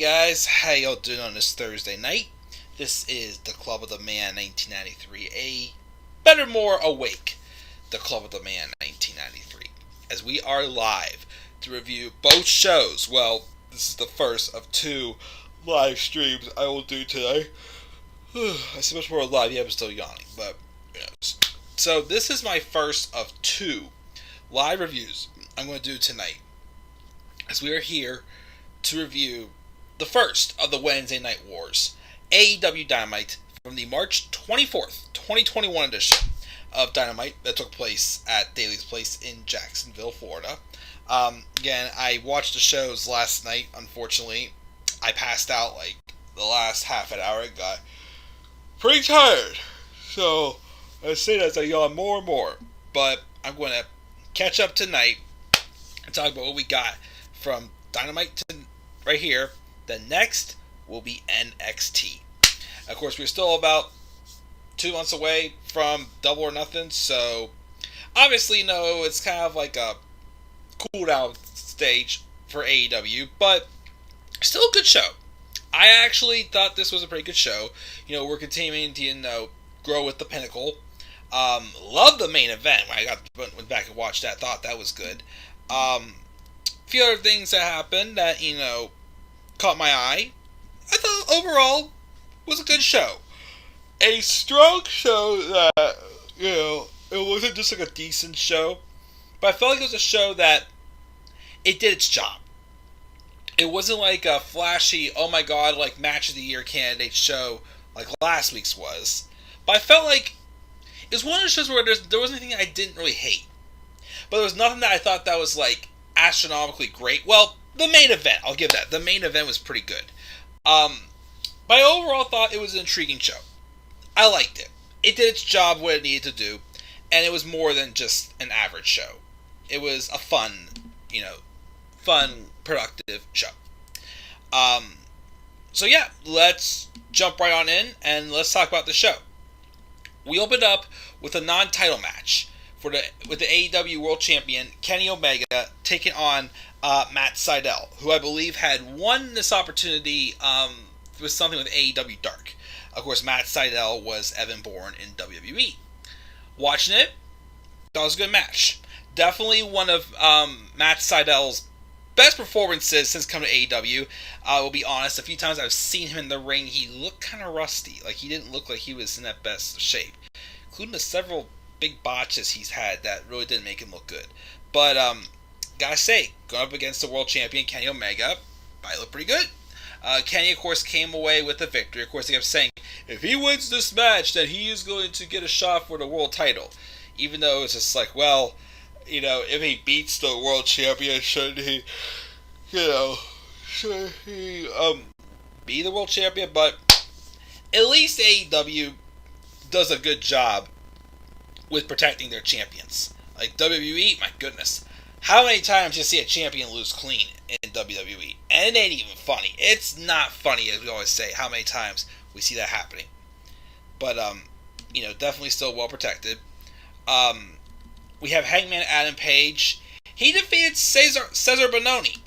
guys, how y'all doing on this Thursday night? This is the Club of the Man 1993, a better, more awake, the Club of the Man 1993, as we are live to review both shows. Well, this is the first of two live streams I will do today. I see much more live, yeah, I'm still yawning, but who knows. So this is my first of two live reviews I'm going to do tonight, as we are here to review the first of the Wednesday Night Wars, AEW Dynamite, from the March 24th, 2021 edition of Dynamite that took place at Daly's Place in Jacksonville, Florida. Again, I watched the shows last night. Unfortunately, I passed out like the last half an hour and got pretty tired. So, I say that as I yawn more and more. But I'm going to catch up tonight and talk about what we got from Dynamite to right here. The next will be NXT. Of course, we're still about 2 months away from Double or Nothing, so obviously, it's kind of like a cool down stage for AEW, but still a good show. I actually thought this was a pretty good show. We're continuing to grow with the Pinnacle. Loved the main event. When I went back and watched that, thought that was good. A few other things that happened that caught my eye. I thought overall was a good show. A strong show that it wasn't just like a decent show, but I felt like it was a show that it did its job. It wasn't like a flashy, oh my god, like match of the year candidate show like last week's was. But I felt like it was one of those shows where there wasn't anything I didn't really hate. But there was nothing that I thought that was like astronomically great. Well, the main event, I'll give that. The main event was pretty good. But I overall thought it was an intriguing show. I liked it. It did its job what it needed to do, and it was more than just an average show. It was a fun, productive show. So yeah, let's jump right on in and let's talk about the show. We opened up with a non-title match with the AEW World Champion Kenny Omega taking on Matt Sydal, who I believe had won this opportunity with something with AEW Dark. Of course, Matt Sydal was Evan Bourne in WWE. Watching it, that was a good match. Definitely one of Matt Sydal's best performances since coming to AEW. I will be honest, a few times I've seen him in the ring, he looked kind of rusty. Like, he didn't look like he was in that best shape. Including the several big botches he's had that really didn't make him look good. But, gotta say, going up against the world champion, Kenny Omega, I look pretty good. Kenny, of course, came away with the victory. Of course, they kept saying, if he wins this match, then he is going to get a shot for the world title. Even though it's just like, well, if he beats the world champion, should he be the world champion? But at least AEW does a good job with protecting their champions. Like WWE, my goodness. How many times do you see a champion lose clean in WWE? And it ain't even funny. It's not funny, as we always say, how many times we see that happening. But, definitely still well protected. We have Hangman Adam Page. He defeated Cesar Bononi.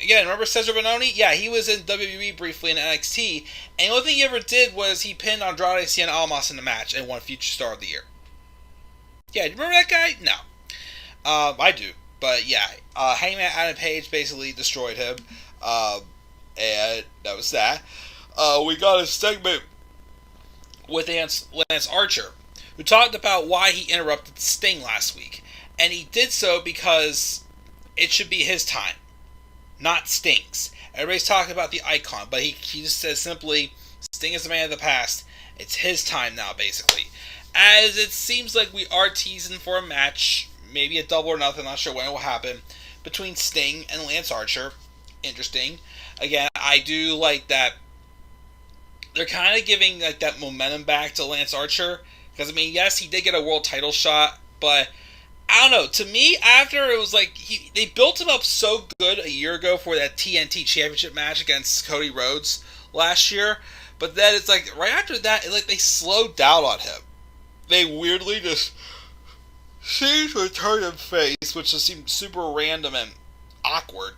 Again, remember Cesar Bononi? Yeah, he was in WWE briefly in NXT. And the only thing he ever did was he pinned Andrade Cien Almas in the match and won Future Star of the Year. Yeah, do you remember that guy? No. I do. But yeah, Hangman Adam Page basically destroyed him. And that was that. We got a segment with Lance Archer, who talked about why he interrupted Sting last week. And he did so because it should be his time, not Sting's. Everybody's talking about the icon, but he just says simply, Sting is a man of the past. It's his time now, basically. As it seems like we are teasing for a match, maybe a Double or Nothing, not sure when it will happen, between Sting and Lance Archer. Interesting. Again, I do like that they're kind of giving like that momentum back to Lance Archer. Because, yes, he did get a world title shot, but I don't know. To me, after it was like, they built him up so good a year ago for that TNT Championship match against Cody Rhodes last year, but then it's like, right after that, they slowed down on him. They weirdly just seemed to turn him face, which just seemed super random and awkward.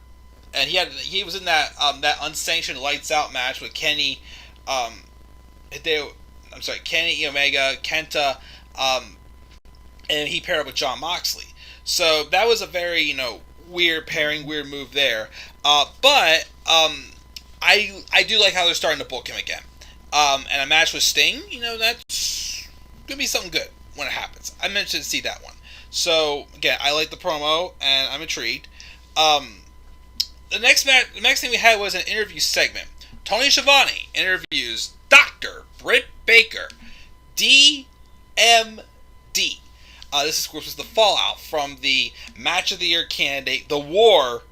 and he was in that that unsanctioned lights out match with Kenny, Kenny Omega, Kenta, and he paired up with Jon Moxley. So that was a very weird pairing, weird move there. But I do like how they're starting to book him again. And a match with Sting, that's gonna be something good when it happens. I mentioned to see that one. So again, I like the promo and I'm intrigued. The next thing we had was an interview segment. Tony Schiavone interviews Dr. Britt Baker, DMD. This, of course, was the fallout from the Match of the Year candidate, the war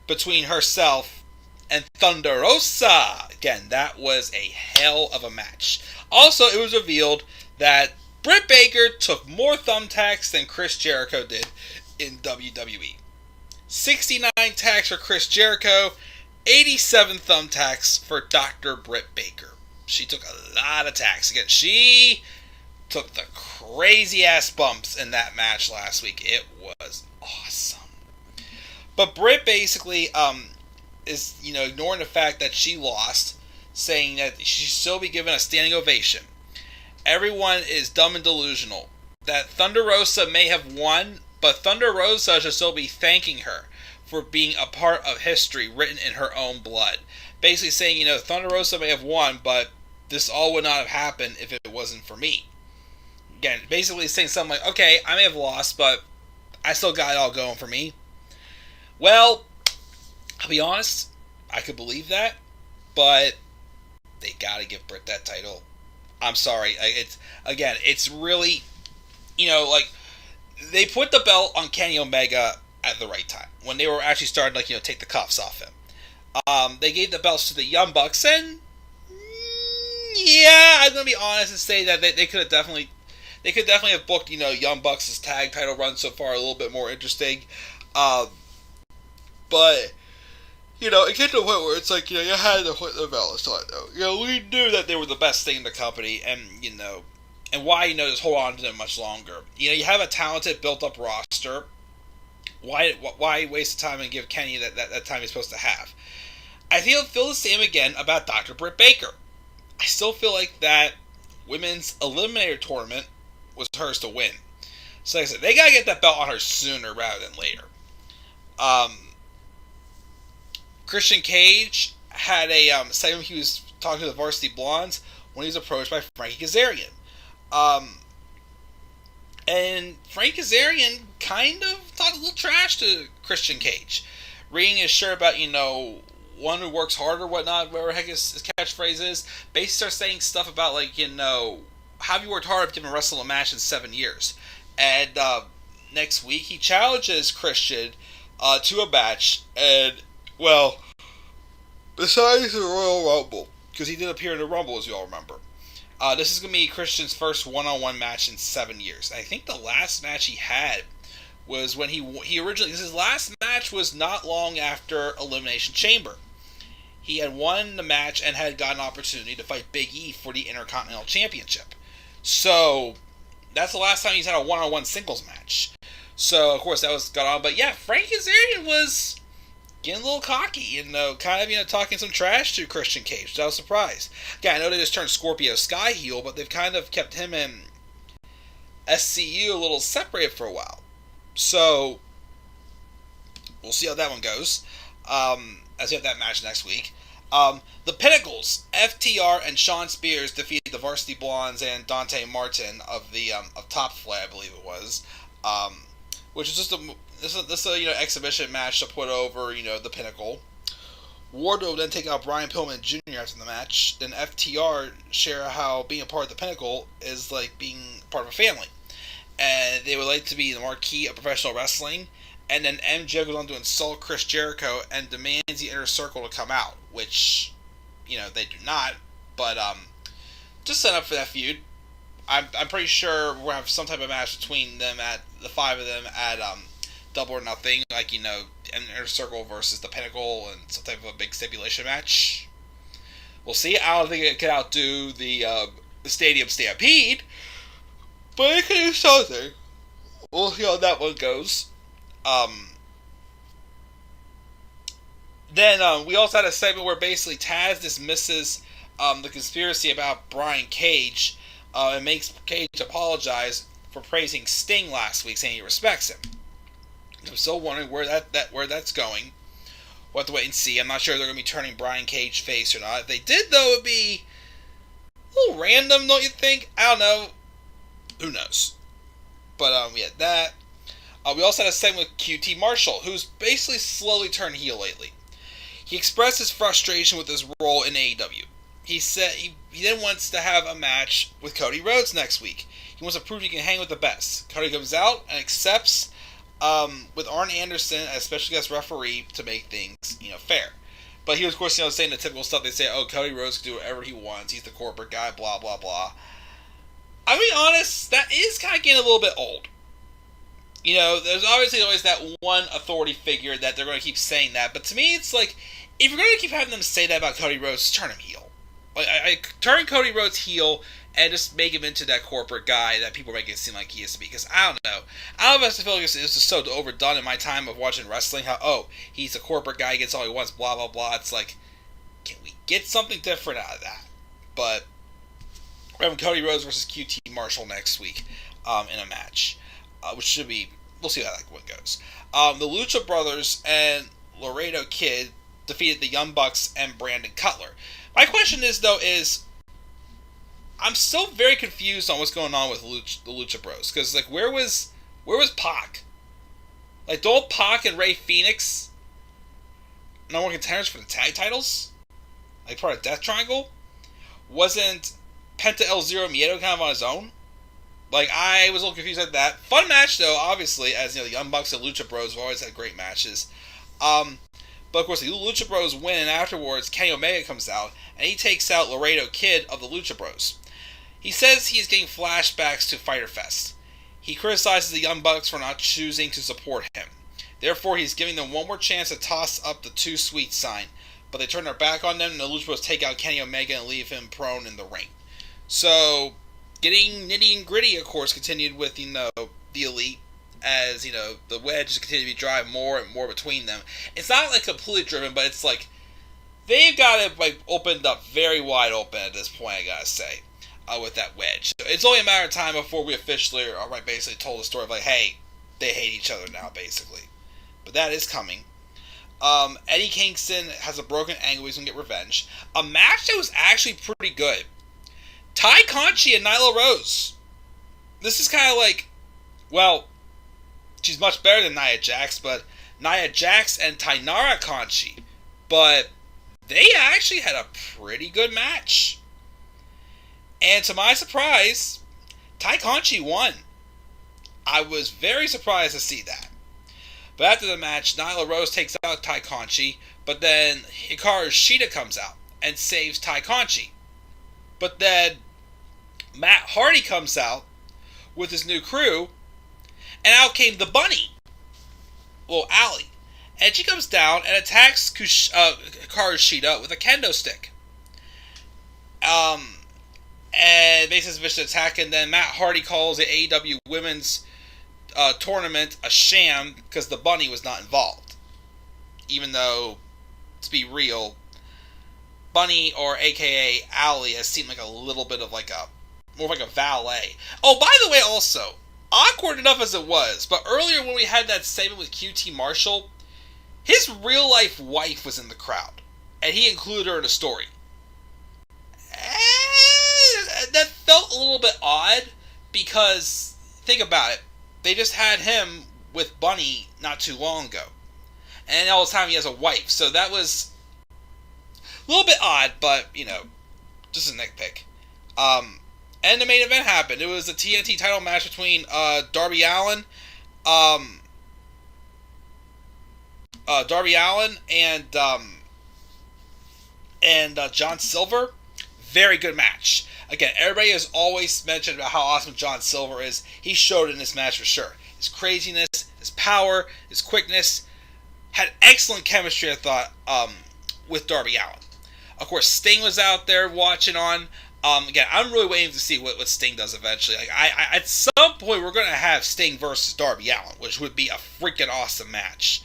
between herself and Thunder Rosa. Again, that was a hell of a match. Also, it was revealed that Britt Baker took more thumbtacks than Chris Jericho did in WWE. 69 tacks for Chris Jericho, 87 thumbtacks for Dr. Britt Baker. She took a lot of tacks. Again, she took the crazy ass bumps in that match last week. It was awesome. But Britt basically is ignoring the fact that she lost, saying that she should still be given a standing ovation. Everyone is dumb and delusional. That Thunder Rosa may have won, but Thunder Rosa should still be thanking her for being a part of history written in her own blood. Basically saying, Thunder Rosa may have won, but this all would not have happened if it wasn't for me. Again, basically saying something like, okay, I may have lost, but I still got it all going for me. Well, I'll be honest, I could believe that, but they gotta give Britt that title. I'm sorry. It's really, they put the belt on Kenny Omega at the right time, when they were actually starting to, take the cuffs off him. They gave the belts to the Young Bucks, and yeah, I'm gonna be honest and say that they could definitely have booked, Young Bucks' tag title run so far a little bit more interesting. But, it came to a point where it's like, you had to put the belts on, though. We knew that they were the best thing in the company, and, and why, just hold on to them much longer. You have a talented, built-up roster. Why waste the time and give Kenny that time he's supposed to have? I feel the same again about Dr. Britt Baker. I still feel like that women's eliminator tournament was hers to win. So like I said, they gotta get that belt on her sooner rather than later. Christian Cage had a segment he was talking to the Varsity Blondes when he was approached by Frankie Kazarian. And Frank Kazarian kind of talked a little trash to Christian Cage. Reading his shirt about, one who works hard or whatnot, whatever the heck his catchphrase is. Basically starts saying stuff about, have you worked hard if you haven't wrestled a match in 7 years? And next week, he challenges Christian to a match. And, well, besides the Royal Rumble, because he did appear in the Rumble, as you all remember, this is going to be Christian's first one-on-one match in 7 years. I think the last match he had was when he originally... His last match was not long after Elimination Chamber. He had won the match and had gotten an opportunity to fight Big E for the Intercontinental Championship. So, that's the last time he's had a one-on-one singles match. So, of course, that was going on. But yeah, Frank Kazarian was getting a little cocky and kind of, talking some trash to Christian Cage. So I was surprised. Yeah, I know they just turned Scorpio Sky heel, but they've kind of kept him and SCU a little separated for a while. So, we'll see how that one goes. As we have that match next week. The Pinnacles, FTR and Shawn Spears defeated the Varsity Blondes and Dante Martin of the of Top Flight, I believe it was, which is just a exhibition match to put over the Pinnacle. Wardlow then take out Brian Pillman Jr. after the match. Then FTR share how being a part of the Pinnacle is like being part of a family, and they would like to be the marquee of professional wrestling. And then MJF goes on to insult Chris Jericho and demands the Inner Circle to come out, which, they do not. But just set up for that feud. I'm pretty sure we'll have some type of match between them at the five of them at Double or Nothing, like Inner Circle versus the Pinnacle, and some type of a big stipulation match. We'll see. I don't think it can outdo the Stadium Stampede, but it can do something. We'll see how that one goes. Then we also had a segment where basically Taz dismisses the conspiracy about Brian Cage and makes Cage apologize for praising Sting last week, saying he respects him. I'm still wondering where that's going. We'll have to wait and see. I'm not sure if they're going to be turning Brian Cage face or not. If they did, though, it would be a little random, don't you think? I don't know. Who knows? But we had that. We also had a segment with QT Marshall, who's basically slowly turned heel lately. He expressed his frustration with his role in AEW. He said he then wants to have a match with Cody Rhodes next week. He wants to prove he can hang with the best. Cody comes out and accepts with Arn Anderson as special guest referee to make things, fair. But he was, of course, saying the typical stuff. They say, oh, Cody Rhodes can do whatever he wants. He's the corporate guy, blah, blah, blah. I'll be honest, that is kind of getting a little bit old. There's obviously always that one authority figure that they're going to keep saying that. But to me, it's like, if you're going to keep having them say that about Cody Rhodes, just turn him heel. Like, I turn Cody Rhodes heel and just make him into that corporate guy that people make it seem like he is to be. Because I don't know. I don't know if I feel like it's just so overdone in my time of watching wrestling. How, he's a corporate guy, he gets all he wants, blah, blah, blah. It's like, can we get something different out of that? But we're having Cody Rhodes versus QT Marshall next week in a match. Which should be, we'll see how that one goes. The Lucha Brothers and Laredo Kid defeated the Young Bucks and Brandon Cutler. My question is, though, I'm still very confused on what's going on with the Lucha Bros. Because, like, where was Pac? Like, don't Pac and Rey Fenix number one contenders for the tag titles? Like, part of Death Triangle? Wasn't Penta El Zero Miedo kind of on his own? Like, I was a little confused at that. Fun match, though, obviously, as, the Young Bucks and Lucha Bros have always had great matches. But, of course, the Lucha Bros win, and afterwards, Kenny Omega comes out, and he takes out Laredo Kid of the Lucha Bros. He says he is getting flashbacks to Fyter Fest. He criticizes the Young Bucks for not choosing to support him. Therefore, he's giving them one more chance to toss up the Too Sweet sign. But they turn their back on them, and the Lucha Bros take out Kenny Omega and leave him prone in the ring. So, getting nitty and gritty, of course, continued with, the Elite, as, the wedges continue to be driven more and more between them. It's not, like, completely driven, but it's, like, they've got it, like, opened up very wide open at this point, I gotta say, with that wedge. So it's only a matter of time before we officially are basically told the story of, like, hey, they hate each other now, basically. But that is coming. Eddie Kingston has a broken ankle, he's gonna get revenge. A match that was actually pretty good. Ty Conchi and Nyla Rose. This is kind of like, well, she's much better than Nia Jax, but Nia Jax and Tainara Conchi. But they actually had a pretty good match. And to my surprise, Ty Conchi won. I was very surprised to see that. But after the match, Nyla Rose takes out Ty Conchi, but then Hikaru Shida comes out and saves Ty Conchi. But then Matt Hardy comes out with his new crew, and out came the bunny, well, Allie. And she comes down and attacks Hikaru Shida with a kendo stick. And makes this vicious attack, and then Matt Hardy calls the AEW Women's Tournament a sham because the bunny was not involved. Even though, to be real, Bunny, or aka Allie, has seemed like a little bit of more like a valet. Oh, by the way, also, awkward enough as it was, but earlier when we had that segment with QT Marshall, his real life wife was in the crowd, and he included her in the story. And that felt a little bit odd, because, think about it, they just had him with Bunny not too long ago. And all the time he has a wife, so that was a little bit odd, but, just a nitpick. And the main event happened. It was a TNT title match between Darby Allin, and John Silver. Very good match. Again, everybody has always mentioned about how awesome John Silver is. He showed it in this match for sure. His craziness, his power, his quickness. Had excellent chemistry, I thought, with Darby Allin. Of course, Sting was out there watching on. Again, I'm really waiting to see what Sting does eventually. I at some point, we're going to have Sting versus Darby Allin, which would be a freaking awesome match.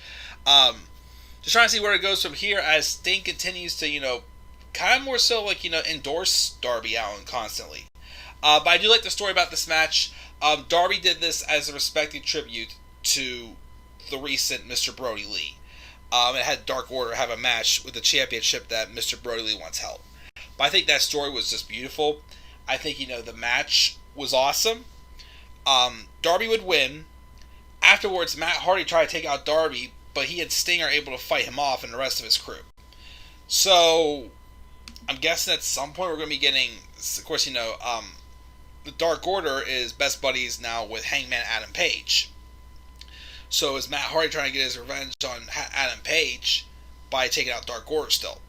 Just trying to see where it goes from here as Sting continues to, kind of more so endorse Darby Allin constantly. But I do like the story about this match. Darby did this as a respected tribute to the recent Mr. Brody Lee. It had Dark Order have a match with the championship that Mr. Brody Lee once held. But I think that story was just beautiful. I think, the match was awesome. Darby would win. Afterwards, Matt Hardy tried to take out Darby, but he and Stinger able to fight him off and the rest of his crew. So, I'm guessing at some point we're going to be getting, of course, the Dark Order is best buddies now with Hangman Adam Page. So is Matt Hardy trying to get his revenge on Adam Page by taking out Dark Order still?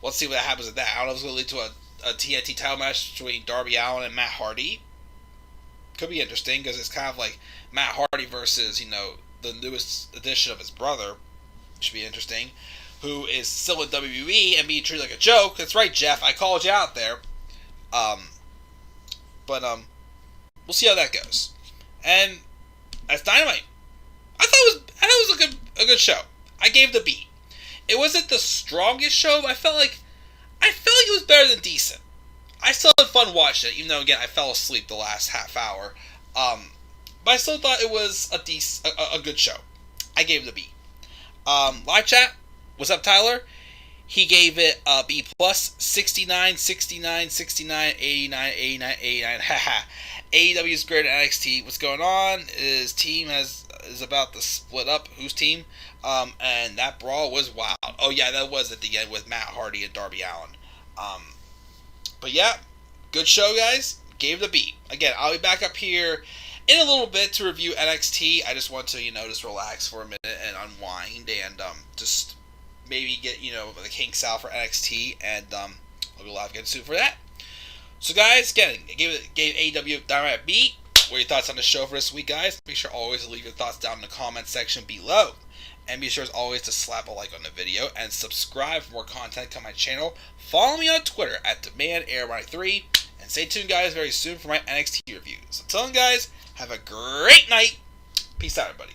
Let's see what happens with that. I don't know if it's going to lead to a TNT title match between Darby Allin and Matt Hardy. Could be interesting because it's kind of like Matt Hardy versus, the newest addition of his brother. Should be interesting. Who is still in WWE and being treated like a joke. That's right, Jeff. I called you out there. But we'll see how that goes. And that's Dynamite. I thought it was a good show. I gave the B. It wasn't the strongest show, but I felt like it was better than decent. I still had fun watching it, even though again I fell asleep the last half hour. But I still thought it was a good show. I gave it a B. Live chat, what's up, Tyler? He gave it a B plus, 69, 69, 69, 89, 89, 89. Haha. AEW is great at NXT. What's going on? His team is about to split up. Whose team? And that brawl was wild. Oh yeah, that was at the end with Matt Hardy and Darby Allin. But yeah, good show, guys. Gave it a B. Again, I'll be back up here in a little bit to review NXT. I just want to, just relax for a minute and unwind and just maybe get, the kinks out for NXT, and I'll be live again soon for that. So guys, again, gave AEW Dynamite a B. What are your thoughts on the show for this week, guys? Make sure always to leave your thoughts down in the comment section below. And be sure as always to slap a like on the video and subscribe for more content come my channel. Follow me on Twitter at DemandAir93. And stay tuned, guys, very soon for my NXT reviews. Until then, guys, have a great night. Peace out, everybody.